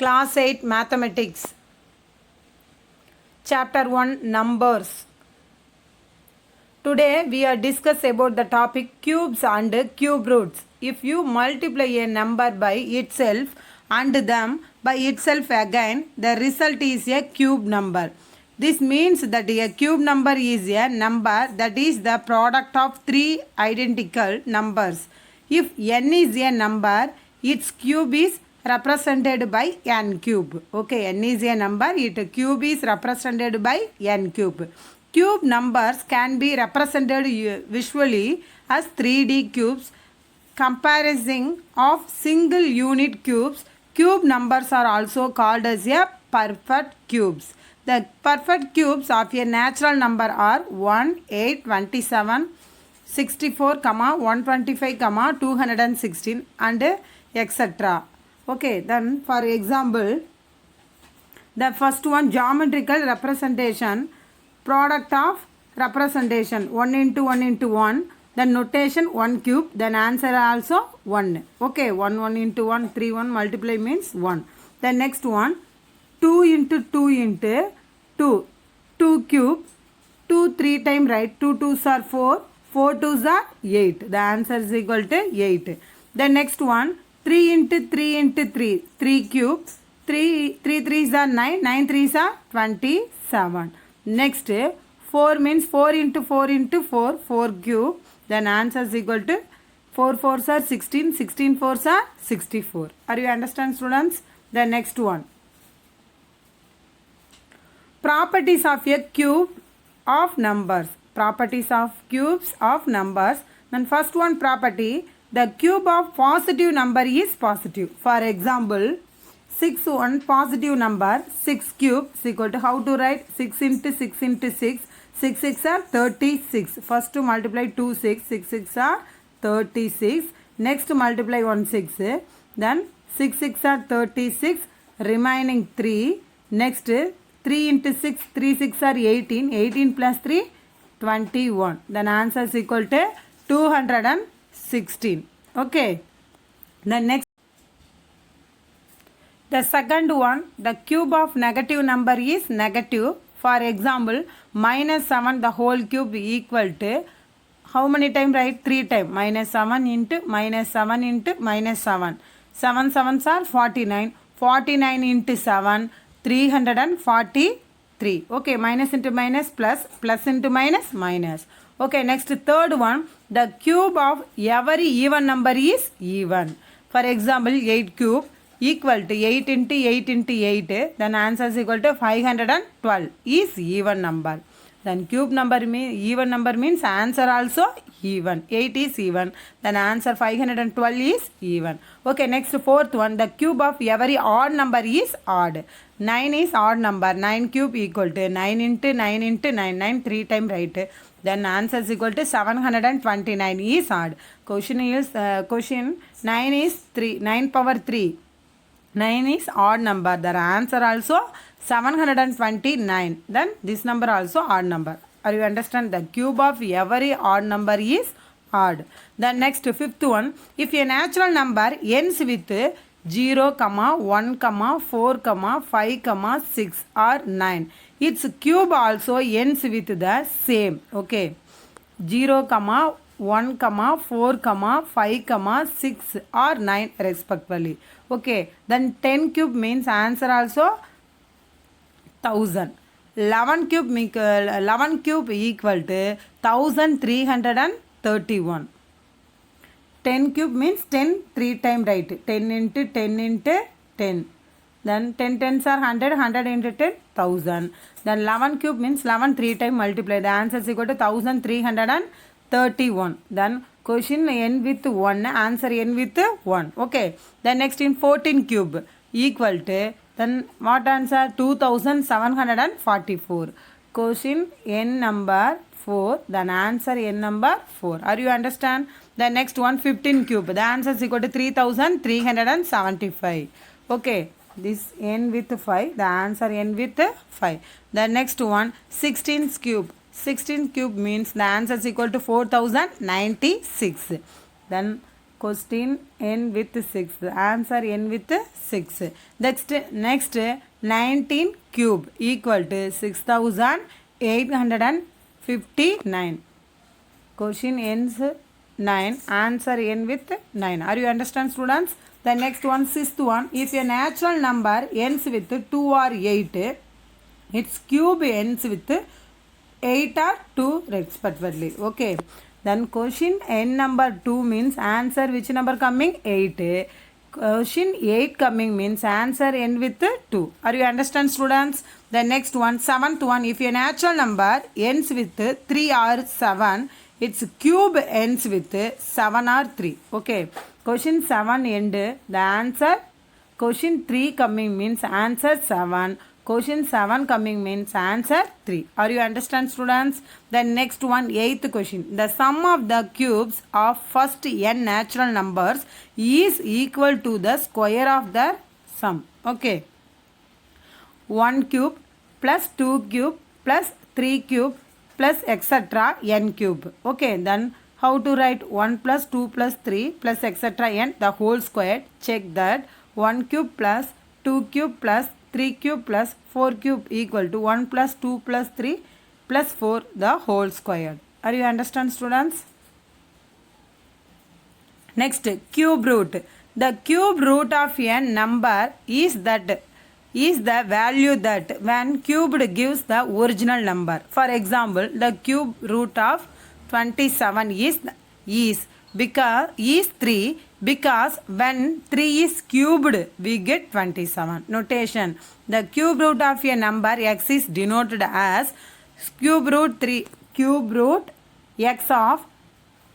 Class 8 Mathematics. Chapter 1 Numbers. Today we are discuss about the topic cubes and cube roots. If you multiply a number by itself and them by itself again, the result is a cube number. This means that a cube number is a number that is the product of three identical numbers. If n is a number, its cube is represented by n cube. Okay, n is a number, its cube is represented by n cube. Cube numbers can be represented visually as 3D cubes. Comparison of single unit cubes. Cube numbers are also called as a perfect cubes. The perfect cubes of a natural number are 1, 8, 27, 64, 125, 216 and etc. Okay, then for example, the first one, geometrical representation, product of representation 1 into 1 into 1, then notation 1 cube, then answer also 1. Okay, 1 into 1, 3 1 multiply means 1. The next one, 2 into 2 into 2, 2 cube, 2 3 times right, 2 2s are 4, 4 2s are 8. The answer is equal to 8. The next one, 3 into 3 into 3, 3 cube, 3 3s are 9, 9 3s are 27. Next, 4 means 4 into 4 into 4, 4 cube. Then answer is equal to 4 4s are 16, 16 4s are 64. Are you understand, students? The next one. Properties of a cube of numbers. Properties of cubes of numbers. Then first one property, the cube of positive number is positive. For example, 6 one positive number, 6 cube is equal to, how to write? 6 into 6 into 6, 6 6 are 36. First to multiply 2 6, 6 6 are 36. Next to multiply 1 6, then 6 6 are 36, remaining 3. Next 3 into 6, 3 6 are 18, 18 plus 3, 21. Then answer is equal to 216. Okay. The next, the second one, the cube of negative number is negative. For example, minus 7 the whole cube equal to, how many times write? 3 times. Minus 7 into minus 7 into minus 7. 7 7s are 49. 49 into 7, 343. Okay, minus into minus plus, plus into minus, minus. Okay, next third one, the cube of every even number is even. For example, 8 cube equal to 8 into 8 into 8, then answer is equal to 512 is even number. Then cube number even number means answer also even. 8 is even. Then answer 512 is even. Okay, next fourth one, the cube of every odd number is odd. 9 is odd number. 9 cube equal to 9 into 9 into 9. 9 3 times right. Then answer is equal to 729 is odd. Question 9 is 3. 9 power 3. 9 is odd number. The answer also 729. Then this number also odd number. Are you understand? The cube of every odd number is odd. The next fifth one, if a natural number ends with 0, 1, 4, 5, 6 or 9, its cube also ends with the same. Okay. 0, 1, 4, 5, 6 or 9 respectively. Okay. Then 10 cube means answer also 1000. 11 cube equal to 1331. 10 cube means 10 3 times right. 10 into 10 into 10. Then 10 tens are 100, 100 into 10, 1000. Then 11 cube means 11 3 times multiply. The answer is equal to 1331. Then question end with 1, answer end with 1. Okay. Then next in 14 cube equal to, then what answer? 2744. Question n number 4, then answer n number 4. Are you understand? The next one 15 cube. The answer is equal to 3375. Okay. This n with 5. The answer n with 5. The next one 16 cube. 16 cube means the answer is equal to 4096. Then Question end with 6. Answer end with 6. Next 19 cube equal to 6859. Question ends 9. Answer end with 9. Are you understand, students? The next one, sixth one. If a natural number ends with 2 or 8, its cube ends with 8 or 2 respectively. Okay. Then question n number 2 means answer which number coming? 8. Question 8 coming means answer end with 2. Are you understand, students? The next one, seventh one. If a natural number ends with 3 or 7, its cube ends with 7 or 3. Okay. Question 7 end. The answer question 3 coming means answer 7. Question 7 coming means answer 3. Are you understand, students? The next one, eighth question. The sum of the cubes of first n natural numbers is equal to the square of the sum. Okay. 1 cube plus 2 cube plus 3 cube plus etc. n cube. Okay. Then how to write 1 plus 2 plus 3 plus etc. n the whole square? Check that 1 cube plus 2 cube plus 3 cube plus 4 cube equal to 1 plus 2 plus 3 plus 4 the whole square. Are you understand, students? Next, cube root. The cube root of a number is the value that when cubed gives the original number. For example, the cube root of 27 is 3 because when 3 is cubed we get 27. Notation. The cube root of a number x is denoted as cube root x of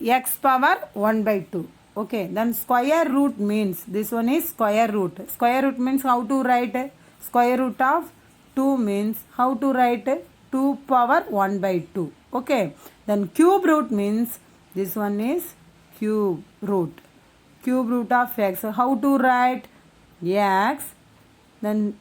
x power 1 by 2. Okay. Then square root means this one is square root. Square root means how to write? Square root of 2 means how to write? 2 power 1 by 2. Okay. Then cube root means this one is cube root. Cube root of x. How to write? X. Then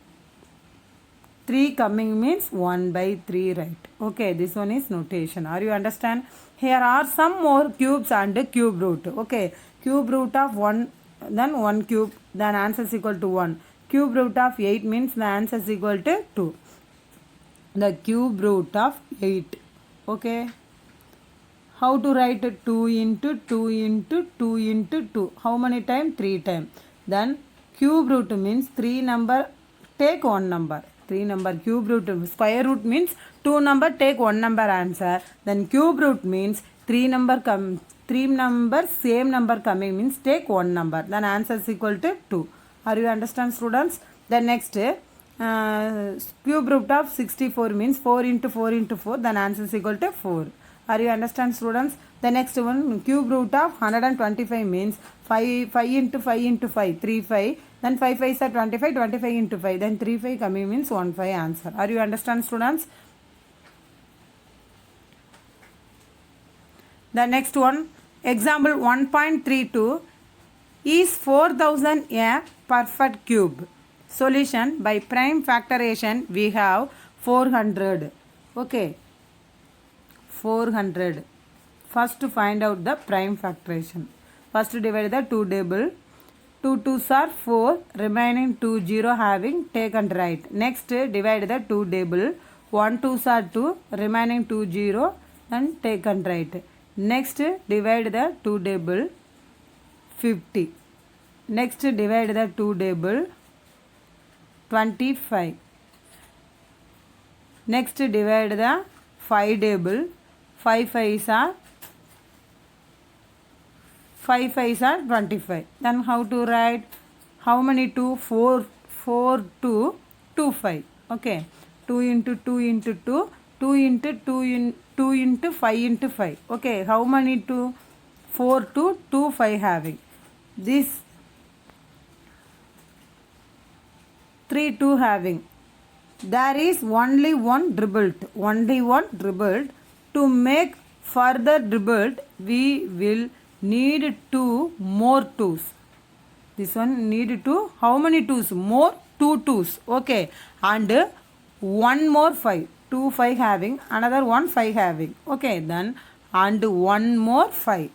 3 coming means 1 by 3, right? Okay. This one is notation. Are you understand? Here are some more cubes and cube root. Okay. Cube root of 1, then 1 cube, then answer is equal to 1. Cube root of 8 means the answer is equal to 2. The cube root of 8. Okay. How to write 2 into 2 into 2 into 2? How many times? 3 times. Then cube root means 3 number, take 1 number. 3 number cube root. Square root means 2 number, take 1 number answer. Then cube root means 3 number same number coming means take 1 number. Then answer is equal to 2. Are you understand, students? The next cube root of 64 means 4 into 4 into 4. Then answer is equal to 4. Are you understand, students? The next one, cube root of 125 means 5 into 5 into 5, 3 5. Then 5 5s are 25, 25 into 5. Then 3 5 coming means 1 5 answer. Are you understand, students? The next one, example 1.32. Is 4000 a perfect cube? Solution. By prime factorization we have 400. Okay. 400. First find out the prime factorization. First divide the 2 table. 2 2s are 4. Remaining 2 0 having take and write. Next divide the 2 table. 1 2s are 2. Remaining 2 0 and take and write. Next divide the 2 table. 50. Next divide the 2 table. 25. Next divide the 5 table. 5 5s are 25. Then how to write? How many 2? 4 2 2 5. Okay. 2 into 2 into 2. 2 into 2 into 5 into 5. Okay. How many 2? 4 2 2 5 having. This 3 2 having. There is only one dribbled. To make further dribbled, we will need 2 more 2s. This one need 2. How many 2s? More 2 2s. Okay. And 1 more 5. 2 5 having. Another 1 5 having. Okay. Then and 1 more 5.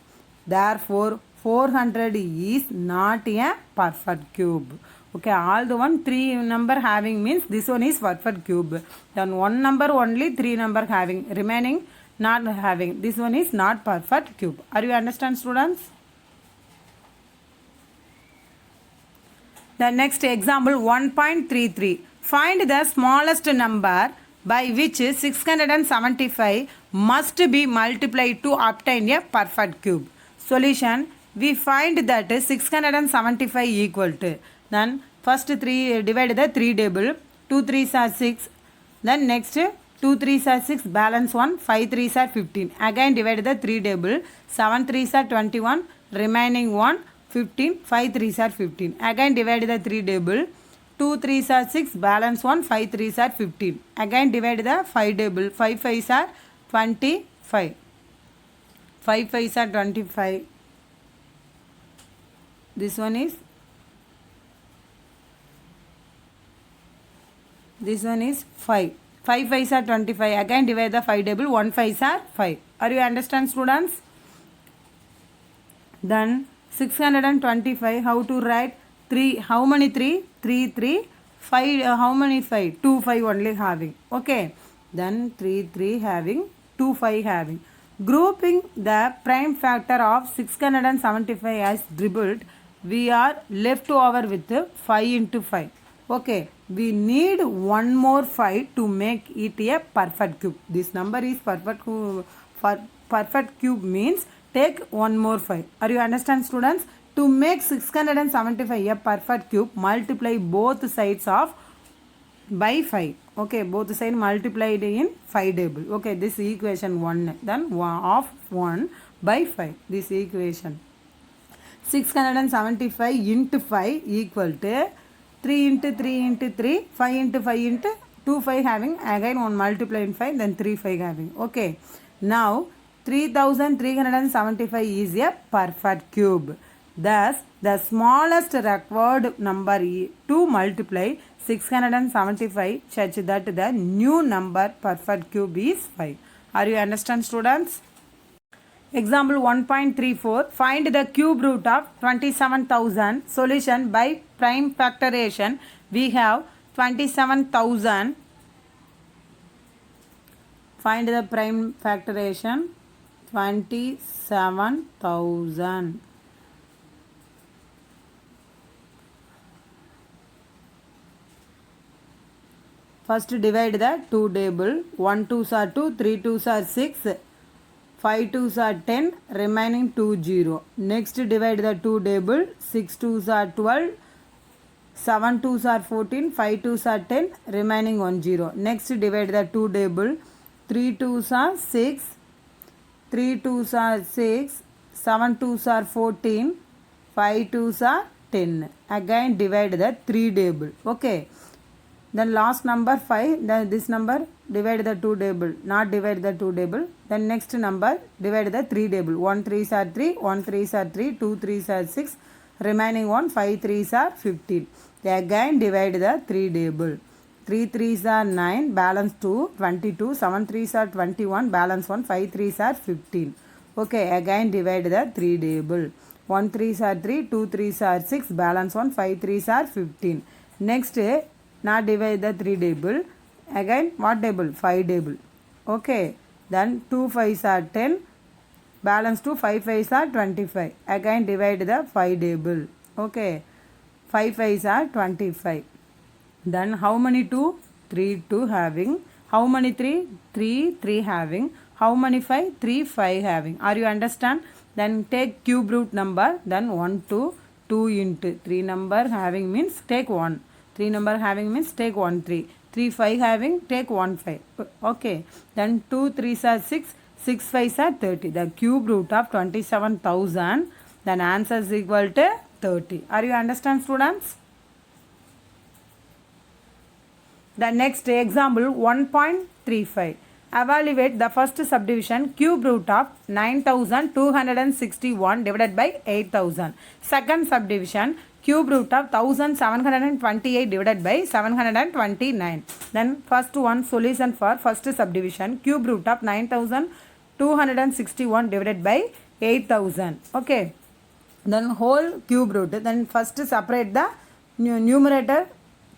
Therefore 400 is not a perfect cube. Okay, all the one 3 number having means this one is perfect cube. Then 1 number only 3 number having, remaining not having. This one is not perfect cube. Are you understand, students? The next example 1.33. Find the smallest number by which 675 must be multiplied to obtain a perfect cube. Solution, we find that 675 equal to, then first 3 divide the 3 table, 2 3s are 6, then next 2 3s are 6, balance 1, 5 3s are 15, again divide the 3 table, 7 3s are 21, remaining 1, 15, 5 3s are 15, again divide the 3 table, 2 3s are 6, balance 1, 5 3s are 15, again divide the 5 table, 5 5s are 25, 5 5s are 25, this one is 5, 5 5s are 25, again divide the 5 table, 1 5s are 5. Are you understand, students? Then 625, how to write? 3, how many 3? 3 3, 5, how many 5? 2 5 only having. Okay, then 3 3 having, 2 5 having. Grouping the prime factor of 675 as dribbled, we are left over with 5 into 5. Okay, we need one more 5 to make it a perfect cube. This number is perfect cube means take one more 5. Are you understand, students? To make 675 a perfect cube, multiply both sides of by 5. Okay, both sides multiplied in 5 table. Okay, this equation 1, then 1 of 1 by 5. This equation 675 into 5 equal to 3 into 3 into 3, 5 into 5 into 2 5 having, again 1 multiply in 5, then 3 5 having. Okay, now 3375 is a perfect cube. Thus, the smallest required number to multiply 675 such that the new number perfect cube is 5. Are you understand, students? Example 1.34. Find the cube root of 27,000. Solution by prime factorization. We have 27,000. Find the prime factorization. 27,000. First divide the 2 table. 1 2s are 2, 3 2s are 6, 5 2s are 10, remaining 2 0. Next divide the 2 table. 6 2s are 12, 7 2s are 14, 5 2s are 10, remaining 1 0. Next divide the 2 table. 3 2s are 6, 3 2s are 6, 7 2s are 14, 5 2s are 10. Again divide the 3 table. Okay. Then last number 5, then this number divide the 2 table, not divide the 2 table. Then next number divide the 3 table. 1 3s are 3, 1 3s are 3, 2 3s are 6, remaining 1, 5 3s are 15. Again divide the 3 table. 3 3s are 9, balance 2, 22, 7 3s are 21, balance 1, 5 3s are 15. Okay, again divide the 3 table. 1 3s are 3, 2 3s are 6, balance 1, 5 3s are 15. Next, now divide the 3 table. Again what table? 5 table. Okay, then 2 5s are 10, balance 2, 5 5s are 25. Again divide the 5 table. Okay, 5 5s are 25. Then how many 2? 3 2 having. How many 3? 3 3 having. How many 5? 3 5 having. Are you understand? Then take cube root number. Then 1 2, 2 into 3 number having means take 1. 3 number having means take 1 3. 3 5 having take 1 5. Okay. Then 2 3s are 6. 6 5s are 30. The cube root of 27,000. Then answer is equal to 30. Are you understand, students? The next example 1.35. Evaluate the first subdivision cube root of 9,261 divided by 8,000. Second subdivision cube root of 1,728 divided by 729. Then first one solution for first subdivision cube root of 9,261 divided by 8,000. Okay. then whole cube root, then first separate the numerator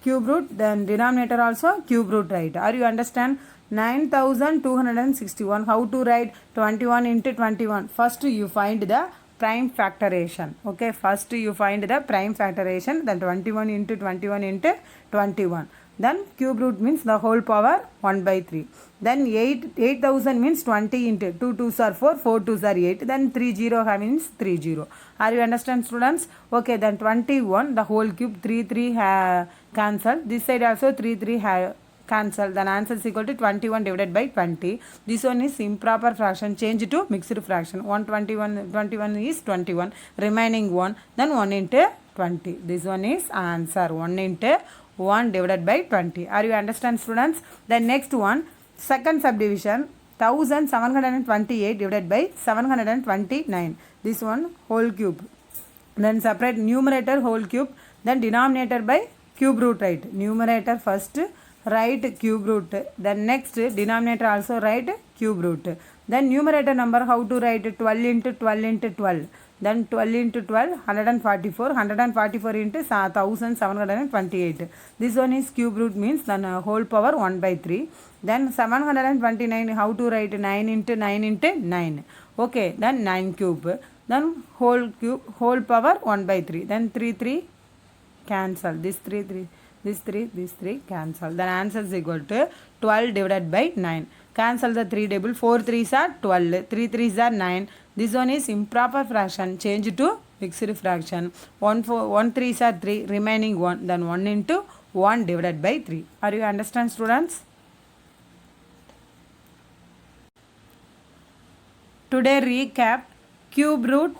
cube root, then denominator also cube root, right? Are you understand? 9261. How to write? 21 into 21. First you find the prime factoration. Okay, first you find the prime factoration, then 21 into 21 into 21. Then cube root means the whole power 1 by 3. Then 8000 means 20 into 2 2s are 4, 4 2s are 8. Then 30 means 30. Are you understand, students? Okay, then 21 the whole cube, 3 3 cancel. This side also 3 3 cancel. Then answer is equal to 21 divided by 20. This one is improper fraction, change to mixed fraction. 21 is 21, remaining 1, then 1 into 20. This one is answer, 1 into 1 divided by 20. Are you understand, students? The next one, second subdivision, 1728 divided by 729. This one whole cube. Then separate numerator whole cube, then denominator by cube root, right? Numerator first write cube root, then next denominator also write cube root. Then numerator number how to write? 12 into 12 into 12. Then 12 into 12, 144. 144 into 1728. This one is cube root means then whole power 1 by 3. Then 729 how to write? 9 into 9 into 9. Okay, then 9 cube. Then whole cube, whole power 1 by 3. Then 3 3 cancel. This 3 3. This 3 cancel. Then answer is equal to 12 divided by 9. Cancel the 3 double. 4 3s are 12. 3 3s are 9. This one is improper fraction, change to mixed fraction. 1 3s are 3, remaining 1. Then 1 into 1 divided by 3. Are you understand, students? Today recap cube root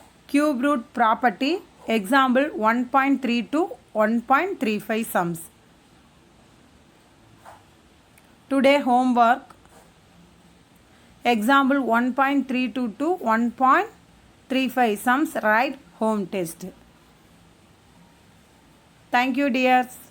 property. Example 1.3 to 1.35 sums. Today homework, example 1.32 to 1.35 sums, write home test. Thank you, dears.